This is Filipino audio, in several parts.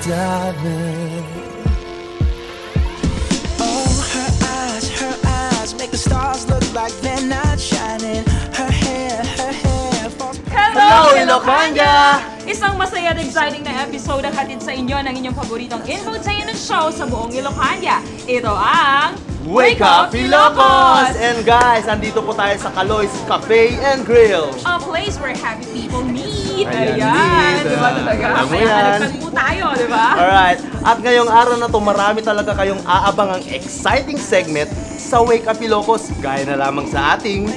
7. Oh, her eyes make the stars look like they're not shining. Her hair Hello, Ilocania! Isang masaya at exciting na episode ang hatid sa inyo ng inyong paboritong infotainment show sa buong Ilocania. Ito ang Wake Up Ilocos! And guys, andito po tayo sa Kaloy's Cafe and Grill. A place where happy people meet. Ayan, Di ba talaga? Alam mo Kaya yan. kalagkan po tayo, di ba? Alright, at ngayong araw na to, marami talaga kayong aabangang exciting segment sa Wake Up Ilocos, gaya na lamang sa ating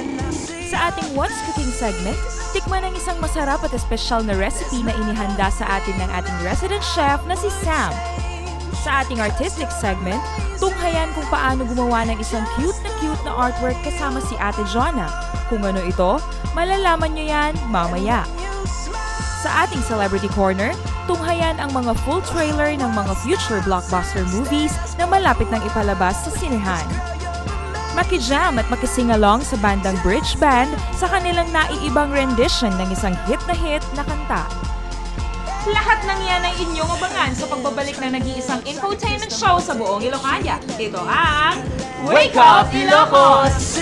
What's Cooking segment, tikman ang isang masarap at espesyal na recipe na inihanda sa atin ng ating resident chef na si Sam. Sa ating artistic segment, tunghayan kung paano gumawa ng isang cute na artwork kasama si Ate Jonna. Kung ano ito, malalaman nyo yan mamaya. Sa ating Celebrity Corner, tunghayan ang mga full trailer ng mga future blockbuster movies na malapit nang ipalabas sa sinehan. Makijam at makising-along sa bandang Bridge Band sa kanilang naiibang rendition ng isang hit na kanta. Lahat ng yan ay inyong abangan sa pagbabalik na nag-iisang infotainment show sa buong Ilocania. Ito ang Wake Up Ilocos!